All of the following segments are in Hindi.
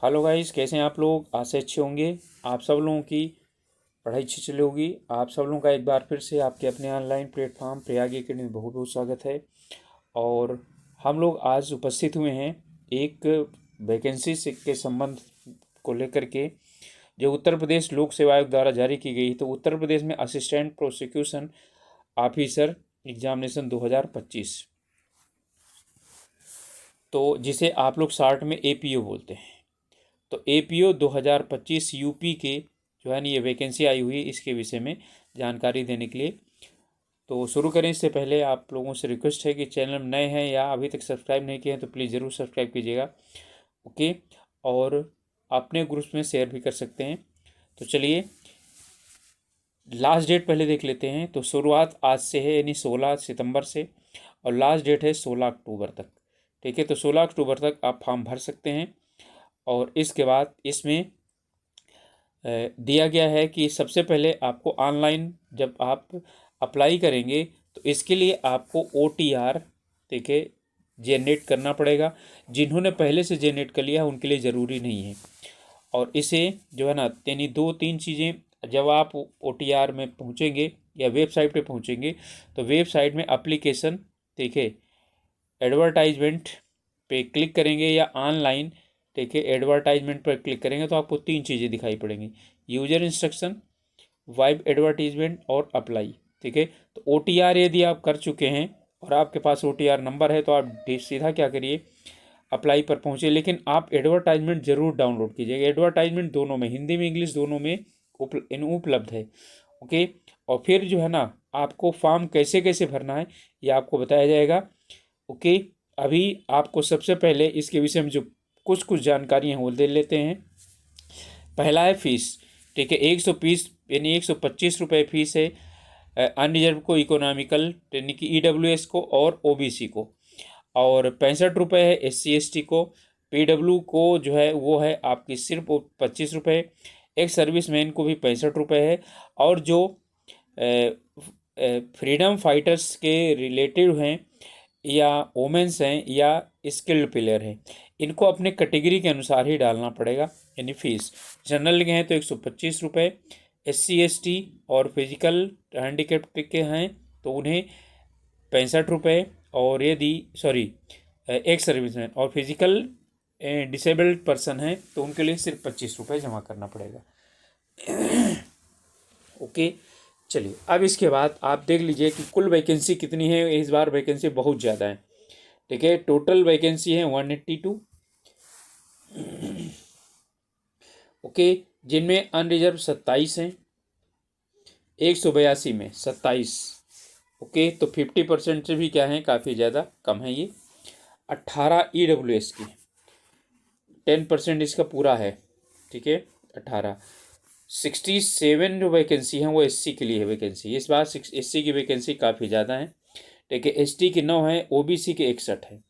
हेलो गाइस, कैसे हैं आप लोग। आज से अच्छे होंगे। आप सब लोगों की पढ़ाई अच्छी चली होगी। आप सब लोगों का एक बार फिर से आपके अपने ऑनलाइन प्लेटफॉर्म प्रयाग एकेडमी में बहुत बहुत स्वागत है। और हम लोग आज उपस्थित हुए हैं एक वैकेंसी से के संबंध को लेकर के, जो उत्तर प्रदेश लोक सेवा आयोग द्वारा जारी की गई। तो उत्तर प्रदेश में असिस्टेंट प्रोसिक्यूशन ऑफिसर एग्जामिनेशन 2025, तो जिसे आप लोग शॉर्ट में एपीओ बोलते हैं। तो एपीओ 2025 यूपी के जो है ना, ये वैकेंसी आई हुई है, इसके विषय में जानकारी देने के लिए। तो शुरू करें इससे पहले आप लोगों से रिक्वेस्ट है कि चैनल में नए हैं या अभी तक सब्सक्राइब नहीं किए हैं तो प्लीज़ ज़रूर सब्सक्राइब कीजिएगा। ओके। और अपने ग्रुप्स में शेयर भी कर सकते हैं। तो चलिए लास्ट डेट पहले देख लेते हैं। तो शुरुआत आज से है, यानी 16 सितंबर से, और लास्ट डेट है 16 अक्टूबर तक। ठीक है, तो 16 अक्टूबर तक आप फॉर्म भर सकते हैं। और इसके बाद इसमें दिया गया है कि सबसे पहले आपको ऑनलाइन जब आप अप्लाई करेंगे तो इसके लिए आपको OTR, ठीक है, जनरेट करना पड़ेगा। जिन्होंने पहले से जनरेट कर लिया है उनके लिए ज़रूरी नहीं है। और इसे जो है ना, यानी 2-3 चीज़ें, जब आप OTR में पहुंचेंगे या वेबसाइट पे पहुंचेंगे तो वेबसाइट में एप्लीकेशन, ठीक है, एडवर्टाइजमेंट पे क्लिक करेंगे या ऑनलाइन, ठीक है, एडवर्टाइजमेंट पर क्लिक करेंगे तो आपको 3 चीज़ें दिखाई पड़ेंगी: यूजर इंस्ट्रक्शन, वेब एडवर्टीजमेंट और अप्लाई। ठीक है, तो OTR यदि आप कर चुके हैं और आपके पास OTR नंबर है तो आप सीधा क्या करिए, अप्लाई पर पहुँचे। लेकिन आप एडवर्टाइजमेंट ज़रूर डाउनलोड कीजिएगा। एडवर्टाइजमेंट दोनों में, हिंदी में इंग्लिश दोनों में उपलब्ध है। ओके। और फिर जो है ना, आपको फॉर्म कैसे कैसे भरना है ये आपको बताया जाएगा। ओके। अभी आपको सबसे पहले इसके विषय में जो कुछ कुछ जानकारी हैं वो दे लेते हैं। पहला है फीस। ठीक है, 120 यानी 125 रुपये फीस है अनरिजर्व को, इकोनॉमिकल यानी कि EWS को और OBC को। और 65 रुपये है SC ST को। PW को जो है वो है आपकी सिर्फ 25 रुपये। एक सर्विसमैन को भी 65 रुपये है। और जो फ्रीडम फाइटर्स के रिलेटिव हैं या वोमेंस हैं या स्किल्ड प्लेयर हैं, इनको अपने कैटेगरी के अनुसार ही डालना पड़ेगा, यानी फीस। जनरल के हैं तो 125 रुपये, SC ST और फिजिकल हैंडीकेप के हैं तो उन्हें 65 रुपये। और यदि एक सर्विसमैन और फिजिकल डिसेबल्ड पर्सन है तो उनके लिए सिर्फ 25 रुपये जमा करना पड़ेगा। ओके। चलिए अब इसके बाद आप देख लीजिए कि कुल वैकेंसी कितनी है। इस बार वैकेंसी बहुत ज़्यादा है। ठीक है, टोटल वैकेंसी है 182। ओके, जिनमें अनरिजर्व 27 हैं, 182 में 27। ओके, तो 50% से भी क्या है, काफ़ी ज़्यादा कम है ये। 18 EWS की, 10% इसका पूरा है। ठीक है, 18। 67 जो वैकेंसी है वो SC के लिए है वैकेंसी। इस बार SC की वैकेंसी काफ़ी ज़्यादा है। ठीक है, ST की 9 है, OBC के 61 है।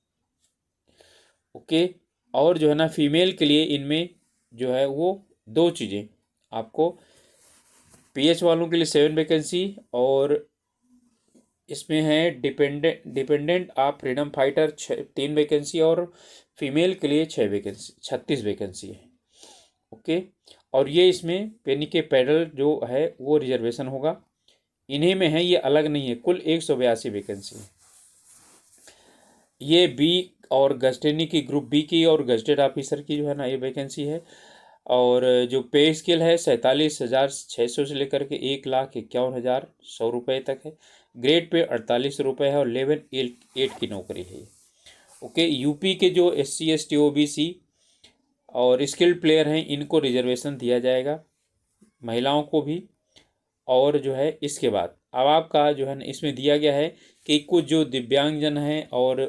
ओके। और जो है ना, फीमेल के लिए इनमें जो है वो 2 चीज़ें आपको, PH वालों के लिए 7 वैकेंसी, और इसमें है डिपेंडेंट आप फ्रीडम फाइटर 3 वैकेंसी, और फीमेल के लिए 6 वैकेंसी, 36 वैकेंसी है। ओके। और ये इसमें यानी कि पैडल जो है वो रिजर्वेशन होगा, इन्हीं में है, ये अलग नहीं है। कुल 182 वैकेंसी है। ये बी और गजटेनी की, ग्रुप बी की और गजटेड ऑफिसर की जो है ना ये वैकेंसी है। और जो पे स्केल है 47,600 से लेकर के 1,51,100 रुपये तक है। ग्रेड पे 48 रुपये है और लेवल 8 की नौकरी है। ओके। यूपी के जो SC ST OBC और स्किल्ड प्लेयर हैं इनको रिजर्वेशन दिया जाएगा, महिलाओं को भी। और जो है इसके बाद अब आपका जो है ना, इसमें दिया गया है कि कुछ जो दिव्यांगजन हैं और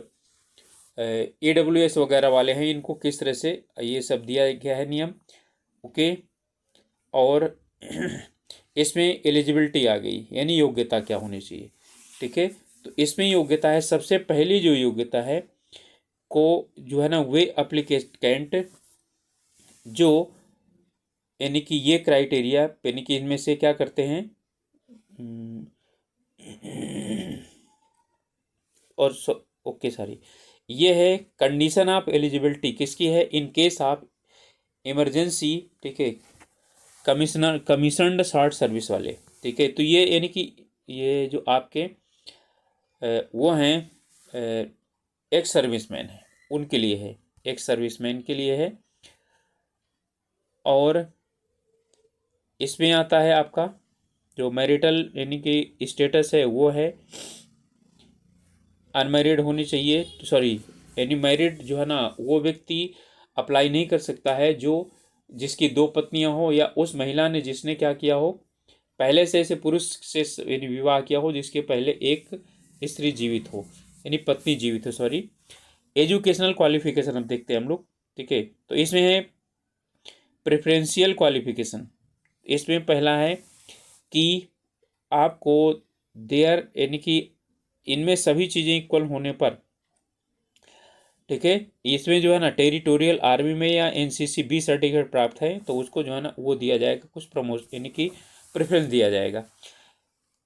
EWS वगैरह वाले हैं, इनको किस तरह से ये सब दिया गया है नियम। ओके। और इसमें एलिजिबिलिटी आ गई, यानी योग्यता क्या होनी चाहिए। ठीक है, तो इसमें योग्यता है, सबसे पहली जो योग्यता है को जो है ना, वे एप्लीकेंट जो, यानी कि ये क्राइटेरिया, यानी कि इनमें से क्या करते हैं, और ओके सॉरी, ये है कंडीशन ऑफ एलिजिबिलिटी किसकी है, इन केस आप इमरजेंसी, ठीक है, कमीशनड शॉर्ट सर्विस वाले, ठीक है। तो ये यानी कि ये जो आपके वो हैं एक्स सर्विसमैन हैं, उनके लिए है, एक्स सर्विसमैन के लिए है। और इसमें आता है आपका जो मैरिटल यानी कि स्टेटस है वो है अनमैरिड होनी चाहिए, सॉरी यानी मैरिड जो है ना वो व्यक्ति अप्लाई नहीं कर सकता है जो जिसकी दो पत्नियां हो, या उस महिला ने जिसने क्या किया हो, पहले से ऐसे पुरुष से यानी विवाह किया हो जिसके पहले एक स्त्री जीवित हो, यानी पत्नी जीवित हो, सॉरी। एजुकेशनल क्वालिफिकेशन अब देखते हैं हम लोग, ठीक है। तो इसमें है प्रेफरेंशियल क्वालिफिकेशन। इसमें पहला है कि आपको देयर यानी कि इनमें सभी चीज़ें इक्वल होने पर, ठीक है, इसमें जो है ना टेरिटोरियल आर्मी में या एनसीसी बी सर्टिफिकेट प्राप्त है तो उसको जो है ना वो दिया जाएगा, कुछ प्रमोशन यानी कि प्रेफरेंस दिया जाएगा।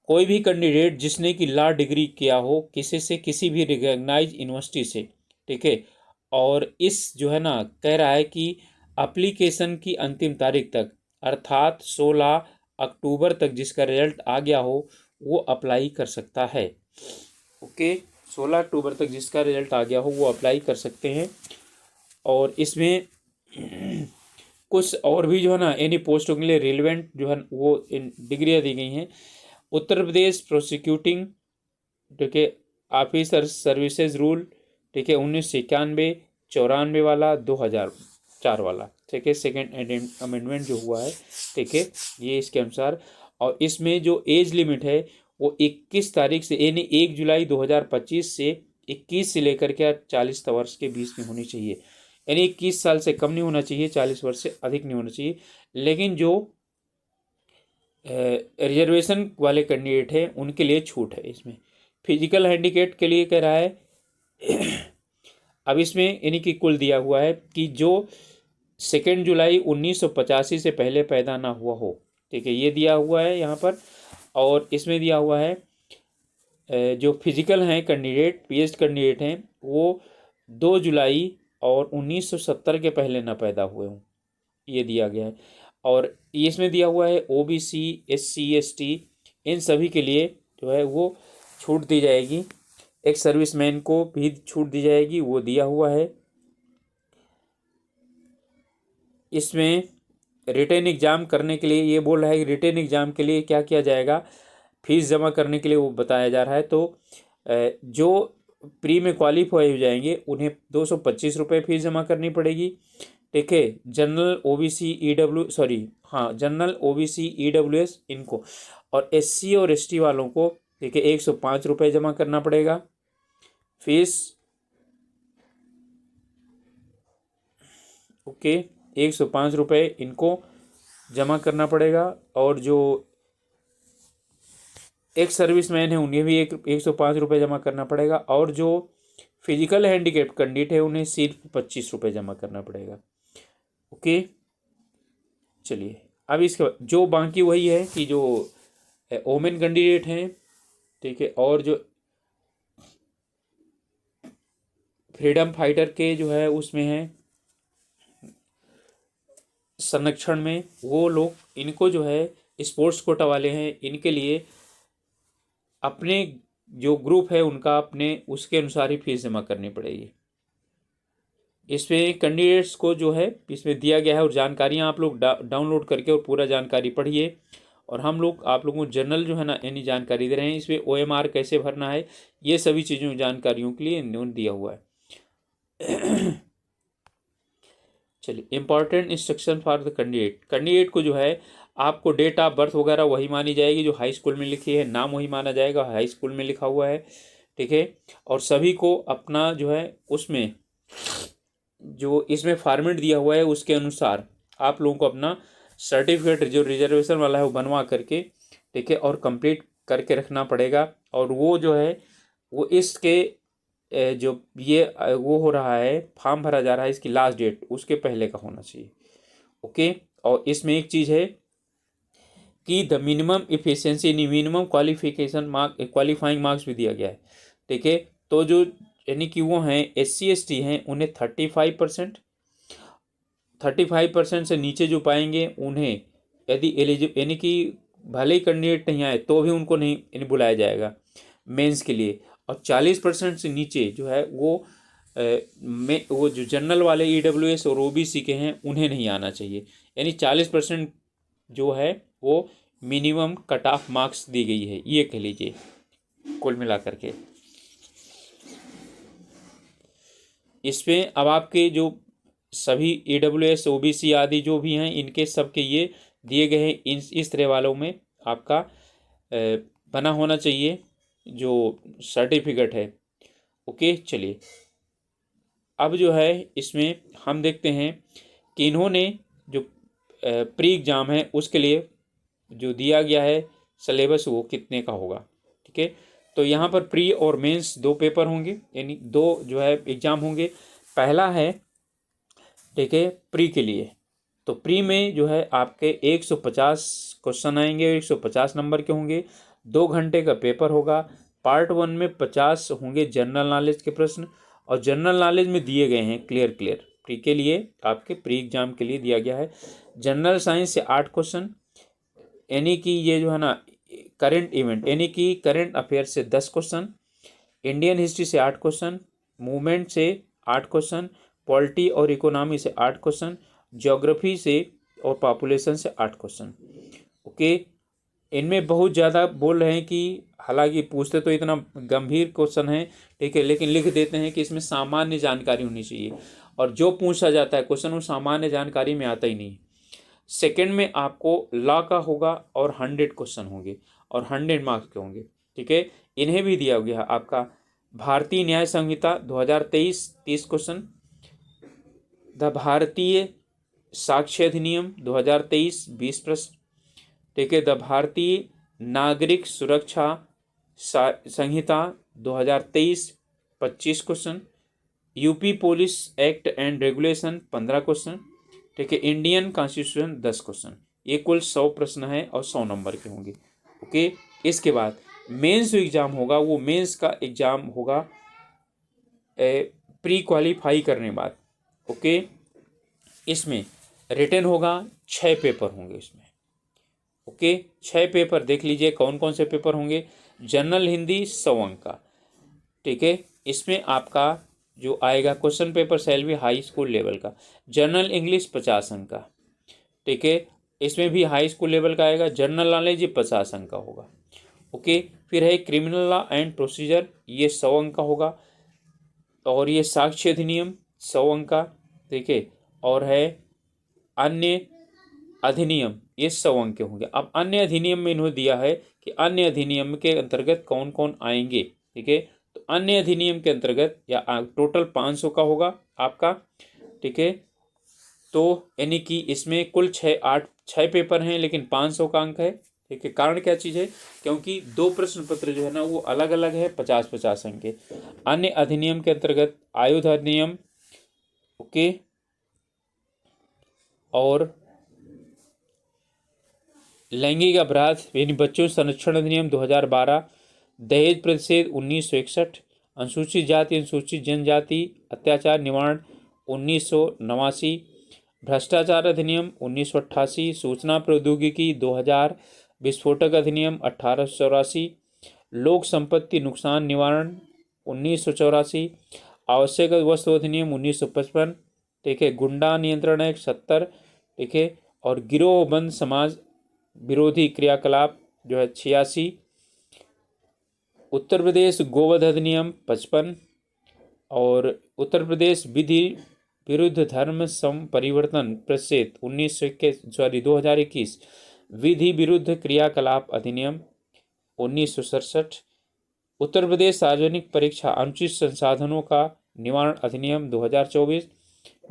कोई भी कैंडिडेट जिसने कि लॉ डिग्री किया हो किसी से, किसी भी रिकॉग्नाइज यूनिवर्सिटी से, ठीक है, और इस जो है ना कह रहा है कि एप्लीकेशन की अंतिम तारीख तक अर्थात 16 अक्टूबर तक जिसका रिजल्ट आ गया हो वो अप्लाई कर सकता है। ओके, 16 अक्टूबर तक जिसका रिजल्ट आ गया हो वो अप्लाई कर सकते हैं। और इसमें कुछ और भी जो है ना एनी पोस्टों के लिए रिलेवेंट जो है वो इन डिग्रियाँ दी गई हैं। उत्तर प्रदेश प्रोसिक्यूटिंग, ठीक है, ऑफिसर सर्विसेज रूल, ठीक है, 1991, 94 वाला, 2004 वाला, ठीक है, सेकेंड अमेंडमेंट जो हुआ है, ठीक है, ये इसके अनुसार। और इसमें जो एज लिमिट है वो 21 तारीख से यानी 1 जुलाई 2025 से 21 से लेकर के 40 वर्ष के बीच में होनी चाहिए, यानी 21 साल से कम नहीं होना चाहिए, 40 वर्ष से अधिक नहीं होना चाहिए। लेकिन जो रिजर्वेशन वाले कैंडिडेट हैं उनके लिए छूट है इसमें। फिजिकल हैंडीकेप के लिए कह रहा है अब इसमें यानी कि कुल दिया हुआ है कि जो 2 जुलाई 1985 से पहले पैदा ना हुआ हो, ठीक है, ये दिया हुआ है यहाँ पर। और इसमें दिया हुआ है जो फिजिकल हैं कैंडिडेट, पीएच कैंडिडेट हैं वो 2 जुलाई और 1970 के पहले ना पैदा हुए हों, ये दिया गया है। और इसमें दिया हुआ है ओबीसी, एससी, एसटी, इन सभी के लिए जो है वो छूट दी जाएगी। एक सर्विसमैन को भी छूट दी जाएगी, वो दिया हुआ है। इसमें रिटेन एग्ज़ाम करने के लिए ये बोल रहा है कि रिटेन एग्ज़ाम के लिए क्या किया जाएगा, फीस जमा करने के लिए वो बताया जा रहा है। तो जो प्री में क्वालिफाई हो जाएंगे उन्हें 225 रुपये फीस जमा करनी पड़ेगी, ठीक है। जनरल ओबीसी ईडब्ल्यू, सॉरी हाँ, जनरल ओबीसी ईडब्ल्यूएस इनको, और एससी और एसटी वालों को, ठीक है, 105 रुपये जमा करना पड़ेगा फीस। ओके, 105 रुपये इनको जमा करना पड़ेगा। और जो एक सर्विसमैन है उन्हें भी 105 रुपये जमा करना पड़ेगा। और जो फिजिकल हैंडीकेप कैंडिडेट है उन्हें सिर्फ 25 रुपये जमा करना पड़ेगा। ओके, चलिए अब इसके बाद जो बाकी वही है कि जो ओमेन कैंडिडेट हैं, ठीक है, और जो फ्रीडम फाइटर के जो है उसमें है संरक्षण में, वो लोग, इनको जो है स्पोर्ट्स कोटा वाले हैं, इनके लिए अपने जो ग्रुप है उनका अपने उसके अनुसार ही फीस जमा करनी पड़ेगी। इसमें कैंडिडेट्स को जो है इसमें दिया गया है और जानकारियाँ आप लोग डाउनलोड करके और पूरा जानकारी पढ़िए। और हम लोग आप लोगों को जनरल जो है ना यानी जानकारी दे रहे हैं। इसमें OMR कैसे भरना है ये सभी चीज़ों जानकारियों के लिए इन्होंने दिया हुआ है। चलिए, important instruction for the candidate को जो है आपको डेट ऑफ बर्थ वगैरह वही मानी जाएगी जो हाई स्कूल में लिखी है, नाम वही माना जाएगा हाई स्कूल में लिखा हुआ है, ठीक है। और सभी को अपना जो है उसमें जो इसमें फॉर्मेट दिया हुआ है उसके अनुसार आप लोगों को अपना सर्टिफिकेट जो रिजर्वेशन वाला है वो बनवा करके, ठीक है, और कंप्लीट करके रखना पड़ेगा। और वो जो है वो इसके जो ये वो हो रहा है फॉर्म भरा जा रहा है इसकी लास्ट डेट उसके पहले का होना चाहिए। ओके, और इसमें एक चीज़ है कि the minimum efficiency minimum qualification mark qualifying marks भी दिया गया है, ठीक है। तो जो यानी कि वो हैं SC ST हैं उन्हें 35%, 35% से नीचे जो पाएंगे उन्हें यदि एलिजिबल यानी कि भले ही कैंडिडेट नहीं आए तो भी उनको नहीं बुलाया जाएगा मेंस के लिए। और 40% से नीचे जो है वो जो जनरल वाले ईडब्ल्यूएस और ओबीसी के हैं उन्हें नहीं आना चाहिए। यानी 40% जो है वो मिनिमम कट ऑफ मार्क्स दी गई है, ये कह लीजिए कुल मिलाकर के। इसमें अब आपके जो सभी ईडब्ल्यूएस ओबीसी आदि जो भी हैं इनके सबके ये दिए गए हैं, इस तरह वालों में आपका बना होना चाहिए जो सर्टिफिकेट है। ओके, चलिए अब जो है इसमें हम देखते हैं कि इन्होंने जो प्री एग्ज़ाम है उसके लिए जो दिया गया है सिलेबस वो कितने का होगा। ठीक है, तो यहाँ पर प्री और मेंस 2 पेपर होंगे, यानी 2 जो है एग्ज़ाम होंगे। पहला है, ठीक है, प्री के लिए, तो प्री में जो है आपके 150 क्वेश्चन आएंगे, 150 नंबर के होंगे, 2 घंटे का पेपर होगा। पार्ट 1 में 50 होंगे जनरल नॉलेज के प्रश्न, और जनरल नॉलेज में दिए गए हैं क्लियर प्री के लिए, आपके प्री एग्जाम के लिए दिया गया है। जनरल साइंस से 8 क्वेश्चन, यानी कि ये जो है ना करंट इवेंट यानी कि करंट अफेयर से 10 क्वेश्चन, इंडियन हिस्ट्री से 8 क्वेश्चन, मूवमेंट से 8 क्वेश्चन, पॉलिटी और इकोनॉमी से 8 क्वेश्चन, ज्योग्राफी से और पॉपुलेशन से 8 क्वेश्चन। ओके, इनमें बहुत ज़्यादा बोल रहे हैं कि हालांकि पूछते तो इतना गंभीर क्वेश्चन है, ठीक है, लेकिन लिख देते हैं कि इसमें सामान्य जानकारी होनी चाहिए, और जो पूछा जाता है क्वेश्चन वो सामान्य जानकारी में आता ही नहीं। सेकंड में आपको लॉ का होगा और 100 क्वेश्चन होंगे और 100 मार्क्स के होंगे। ठीक है, इन्हें भी दिया गया आपका भारतीय न्याय संहिता 2023 30 क्वेश्चन, द भारतीय साक्ष्य अधिनियम 2023 20 प्रश्न, ठीक है, द भारतीय नागरिक सुरक्षा संहिता 2023 25 question, UP police act and regulation 15 question, ठीक है, इंडियन कॉन्स्टिट्यूशन 10 क्वेश्चन। ये कुल 100 प्रश्न है और 100 नंबर के होंगे। ओके, इसके बाद मेंस जो एग्ज़ाम होगा वो मेंस का एग्ज़ाम होगा प्री क्वालिफाई करने बाद। ओके, इसमें रिटन होगा, 6 पेपर होंगे इसमें। ओके, 6 पेपर देख लीजिए कौन कौन से पेपर होंगे। जनरल हिंदी 100 अंक का, ठीक है, इसमें आपका जो आएगा क्वेश्चन पेपर सेल भी हाई स्कूल लेवल का। जनरल इंग्लिश 50 अंक का, ठीक है, इसमें भी हाई स्कूल लेवल का आएगा। जनरल नॉलेज ये 50 अंक का होगा। ओके, फिर है क्रिमिनल लॉ एंड प्रोसीजर, ये 100 अंक का होगा, और ये साक्ष्य अधिनियम 100 अंक का, ठीक है, और है अन्य अधिनियम, ये 100 अंक के होंगे। अब अन्य अधिनियम में इन्होंने दिया है कि अन्य अधिनियम के अंतर्गत कौन कौन आएंगे। ठीक है, तो अन्य अधिनियम के अंतर्गत या टोटल 500 का होगा आपका। ठीक है, तो यानी कि इसमें कुल 6 पेपर हैं लेकिन 500 का अंक है। ठीक है, कारण क्या चीज़ है, क्योंकि 2 प्रश्न पत्र जो है ना वो अलग अलग है 50-50 अंक के। अन्य अधिनियम के अंतर्गत आयुध अधिनियम, ओके, और लैंगिक अपराध यानी बच्चों संरक्षण अधिनियम 2012, दहेज प्रतिषेध 1961, अनुसूचित जाति अनुसूचित जनजाति अत्याचार निवारण 1989, भ्रष्टाचार अधिनियम 1988, सूचना प्रौद्योगिकी 2000, विस्फोटक अधिनियम 1884, लोक संपत्ति नुकसान निवारण 1984, आवश्यक वस्तु अधिनियम 1955, ठीक है, गुंडा नियंत्रण एक्ट 70, ठीक है, और गिरोहबंद समाज विरोधी क्रियाकलाप जो है 86, उत्तर प्रदेश गोवध अधिनियम 55, और उत्तर प्रदेश विधि विरुद्ध धर्म सम परिवर्तन प्रतिषेध 2021, विधि विरुद्ध क्रियाकलाप अधिनियम 1967, उत्तर प्रदेश सार्वजनिक परीक्षा अनुचित संसाधनों का निवारण अधिनियम 2024,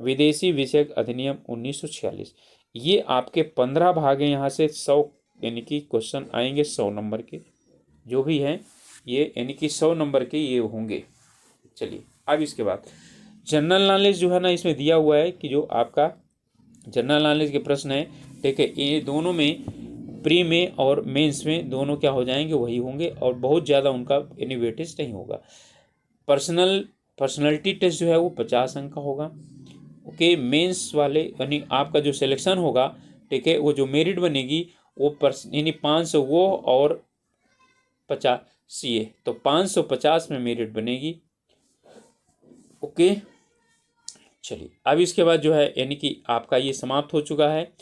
विदेशी विषयक अधिनियम 1946। ये आपके 15 भाग हैं, यहाँ से 100 यानी कि क्वेश्चन आएंगे 100 नंबर के जो भी हैं ये, यानी कि 100 नंबर के ये होंगे। चलिए अब इसके बाद जनरल नॉलेज जो है ना इसमें दिया हुआ है कि जो आपका जनरल नॉलेज के प्रश्न है, ठीक है, ये दोनों में प्री में और मेंस में दोनों क्या हो जाएंगे, वही होंगे, और बहुत ज़्यादा उनका यानी वेटेज नहीं होगा। पर्सनालिटी टेस्ट जो है वो 50 अंक का होगा। ओके, मेंस वाले यानी आपका जो सिलेक्शन होगा, ठीक है, वो जो मेरिट बनेगी वो यानी 500 वो और 50 CA, तो 550 में मेरिट बनेगी। ओके, चलिए अब इसके बाद जो है यानी कि आपका ये समाप्त हो चुका है।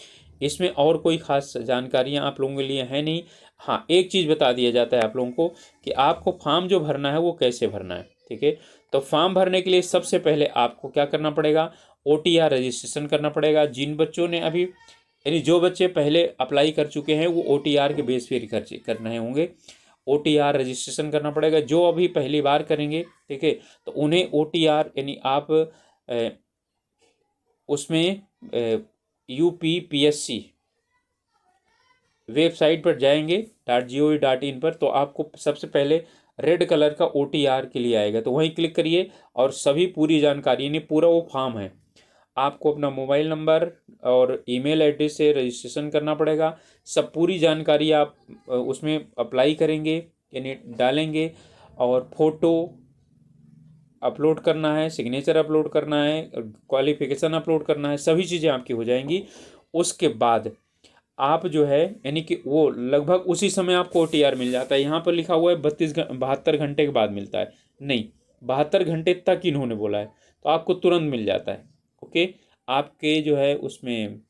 इसमें और कोई खास जानकारियां आप लोगों के लिए है नहीं। हाँ, एक चीज़ बता दिया जाता है आप लोगों को कि आपको फॉर्म जो भरना है वो कैसे भरना है, ठीक है। तो फॉर्म भरने के लिए सबसे पहले आपको क्या करना पड़ेगा, OTR रजिस्ट्रेशन करना पड़ेगा। जिन बच्चों ने अभी यानी जो बच्चे पहले अप्लाई कर चुके हैं वो OTR के बेस पे खर्च कर रहे होंगे, OTR रजिस्ट्रेशन करना पड़ेगा। जो अभी पहली बार करेंगे, ठीक है, तो उन्हें OTR यानी आप उसमें UPPSC वेबसाइट पर जाएंगे .gov.in पर, तो आपको सबसे पहले रेड कलर का OTR के लिए आएगा, तो वहीं क्लिक करिए और सभी पूरी जानकारी यानी पूरा वो फॉर्म है, आपको अपना मोबाइल नंबर और ईमेल एड्रेस से रजिस्ट्रेशन करना पड़ेगा। सब पूरी जानकारी आप उसमें अप्लाई करेंगे यानी डालेंगे, और फोटो अपलोड करना है, सिग्नेचर अपलोड करना है, क्वालिफिकेशन अपलोड करना है, सभी चीज़ें आपकी हो जाएंगी। उसके बाद आप जो है यानी कि वो लगभग उसी समय आपको OTR मिल जाता है। यहाँ पर लिखा हुआ है 72 घंटे के बाद मिलता है, नहीं, 72 घंटे तक इन्होंने बोला है, तो आपको तुरंत मिल जाता है। ओके, आपके जो है उसमें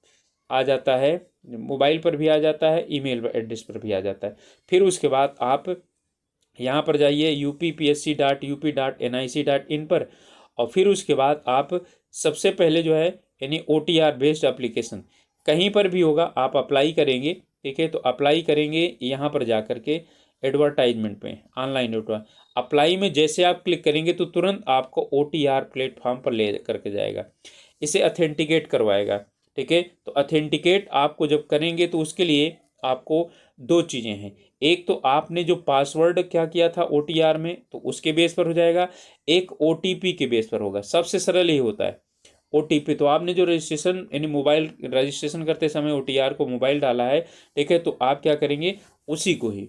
आ जाता है, मोबाइल पर भी आ जाता है, ईमेल एड्रेस पर भी आ जाता है। फिर उसके बाद आप यहाँ पर जाइए UPPSC.UP.NIC.in पर, और फिर उसके बाद आप सबसे पहले जो है यानी OTR बेस्ड एप्लीकेशन कहीं पर भी होगा, आप अप्लाई करेंगे, ठीक है। तो अप्लाई करेंगे यहाँ पर जा करके एडवर्टाइजमेंट पे, ऑनलाइन अप्लाई में जैसे आप क्लिक करेंगे तो तुरंत आपको OTR प्लेटफॉर्म पर ले करके जाएगा, इसे अथेंटिकेट करवाएगा, ठीक है। तो अथेंटिकेट आपको जब करेंगे तो उसके लिए आपको दो चीज़ें हैं, एक तो आपने जो पासवर्ड क्या किया था OTR में तो उसके बेस पर हो जाएगा, एक OTP के बेस पर होगा। सबसे सरल ही होता है OTP। तो आपने जो रजिस्ट्रेशन यानी मोबाइल रजिस्ट्रेशन करते समय OTR को मोबाइल डाला है, ठीक है, तो आप क्या करेंगे, उसी को ही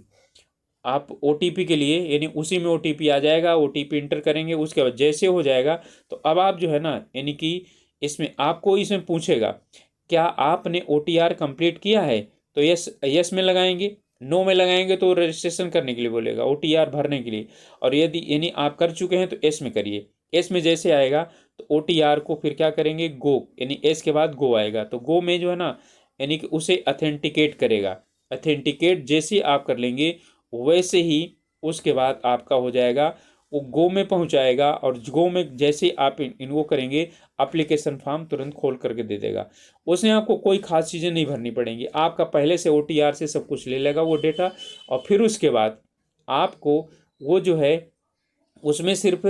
आप OTP के लिए यानी उसी में OTP आ जाएगा, OTP इंटर करेंगे। उसके बाद जैसे हो जाएगा तो अब आप जो है ना यानी कि इसमें आपको इसमें पूछेगा क्या आपने OTR कंप्लीट किया है, तो यस यस में लगाएंगे, नो में लगाएंगे तो रजिस्ट्रेशन करने के लिए बोलेगा, OTR भरने के लिए। और यदि यानी आप कर चुके हैं तो एस में करिए, एस में जैसे आएगा तो OTR को फिर क्या करेंगे, गो, यानी एस के बाद गो आएगा, तो गो में जो है ना यानी कि उसे अथेंटिकेट करेगा। अथेंटिकेट जैसे आप कर लेंगे वैसे ही उसके बाद आपका हो जाएगा, वो गो में पहुंचाएगा, और गो में जैसे आप इनको करेंगे एप्लीकेशन फॉर्म तुरंत खोल करके दे देगा। उसमें आपको कोई खास चीज़ें नहीं भरनी पड़ेंगी, आपका पहले से OTR से सब कुछ ले लेगा वो डेटा। और फिर उसके बाद आपको वो जो है उसमें सिर्फ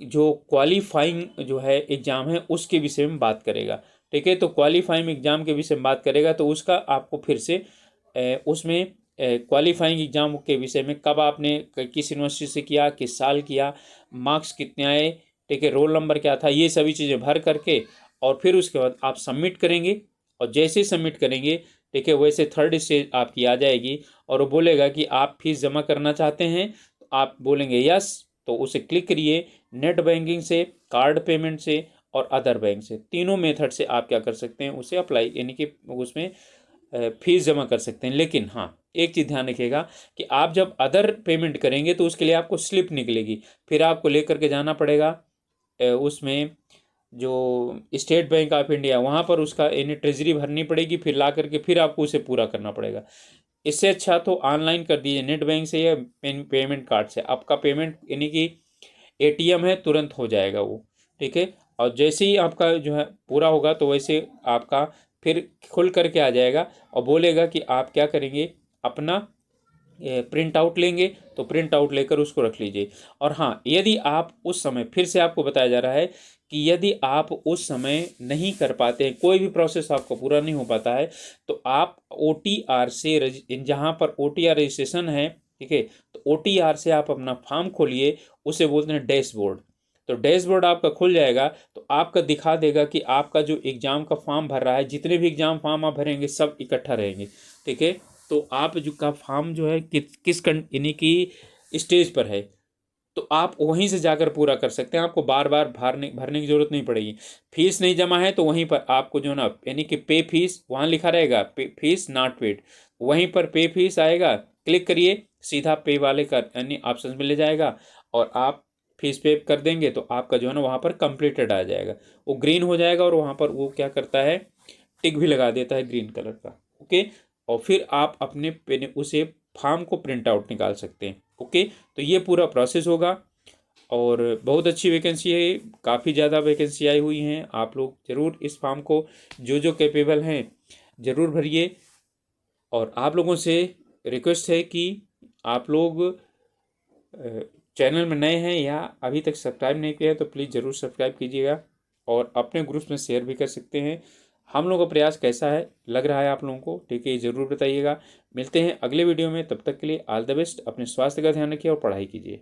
जो क्वालिफाइंग जो है एग्ज़ाम है उसके विषय में बात करेगा, ठीक है। तो क्वालिफाइंग एग्ज़ाम के विषय में बात करेगा, तो उसका आपको फिर से उसमें क्वालिफाइंग एग्ज़ाम के विषय में कब आपने किस यूनिवर्सिटी से किया, किस साल किया, मार्क्स कितने आए, ठीक है, रोल नंबर क्या था, ये सभी चीज़ें भर करके और फिर उसके बाद आप सबमिट करेंगे। और जैसे सबमिट करेंगे, ठीक है, वैसे थर्ड स्टेज आपकी आ जाएगी, और वो बोलेगा कि आप फीस जमा करना चाहते हैं, तो आप बोलेंगे यस, तो उसे क्लिक करिए। नेट बैंकिंग से, कार्ड पेमेंट से और अदर बैंक से, तीनों मेथड से आप क्या कर सकते हैं, उसे अप्लाई यानी कि उसमें फीस जमा कर सकते हैं। लेकिन हाँ, एक चीज़ ध्यान रखिएगा कि आप जब अदर पेमेंट करेंगे तो उसके लिए आपको स्लिप निकलेगी, फिर आपको लेकर के जाना पड़ेगा उसमें जो स्टेट बैंक ऑफ इंडिया, वहाँ पर उसका यानी ट्रेजरी भरनी पड़ेगी, फिर ला करके फिर आपको उसे पूरा करना पड़ेगा। इससे अच्छा तो ऑनलाइन कर दीजिए, नेट बैंक से या पेमेंट कार्ड से, आपका पेमेंट यानी कि ATM है, तुरंत हो जाएगा वो, ठीक है। और जैसे ही आपका जो है पूरा होगा तो वैसे आपका फिर खुल करके आ जाएगा, और बोलेगा कि आप क्या करेंगे, अपना प्रिंट आउट लेंगे, तो प्रिंट आउट लेकर उसको रख लीजिए। और हाँ, यदि आप उस समय, फिर से आपको बताया जा रहा है कि यदि आप उस समय नहीं कर पाते हैं, कोई भी प्रोसेस आपका पूरा नहीं हो पाता है, तो आप OTR से जहाँ पर OTR रजिस्ट्रेशन है, ठीक है, तो OTR से आप अपना फॉर्म खोलिए, उसे बोलते हैं डैशबोर्ड। तो डैशबोर्ड आपका खुल जाएगा, तो आपका दिखा देगा कि आपका जो एग्ज़ाम का फॉर्म भर रहा है, जितने भी एग्ज़ाम फॉर्म आप भरेंगे सब इकट्ठा रहेंगे, ठीक है। तो आप जो का फॉर्म जो है किस यानी कि स्टेज पर है, तो आप वहीं से जाकर पूरा कर सकते हैं, आपको बार बार भरने की ज़रूरत नहीं पड़ेगी। फीस नहीं जमा है तो वहीं पर आपको जो ना, यानी कि पे फीस वहाँ लिखा रहेगा, पे फीस नॉट पेड, वहीं पर पे फीस आएगा, क्लिक करिए, सीधा पे वाले का यानी ऑप्शन में ले जाएगा, और आप फीस पे कर देंगे तो आपका जो है ना वहाँ पर कंप्लीटेड आ जाएगा, वो ग्रीन हो जाएगा, और वहाँ पर वो क्या करता है, टिक भी लगा देता है ग्रीन कलर का। ओके, और फिर आप अपने पेन उसे फॉर्म को प्रिंट आउट निकाल सकते हैं। ओके, तो ये पूरा प्रोसेस होगा, और बहुत अच्छी वैकेंसी है, काफ़ी ज़्यादा वैकेंसी आई हुई हैं। आप लोग ज़रूर इस फॉर्म को जो जो कैपेबल हैं ज़रूर भरिए, और आप लोगों से रिक्वेस्ट है कि आप लोग चैनल में नए हैं या अभी तक सब्सक्राइब नहीं किया है तो प्लीज़ ज़रूर सब्सक्राइब कीजिएगा, और अपने ग्रुप्स में शेयर भी कर सकते हैं। हम लोगों का प्रयास कैसा है लग रहा है आप लोगों को, ठीक है, ये ज़रूर बताइएगा। मिलते हैं अगले वीडियो में, तब तक के लिए ऑल द बेस्ट। अपने स्वास्थ्य का ध्यान रखिए और पढ़ाई कीजिए।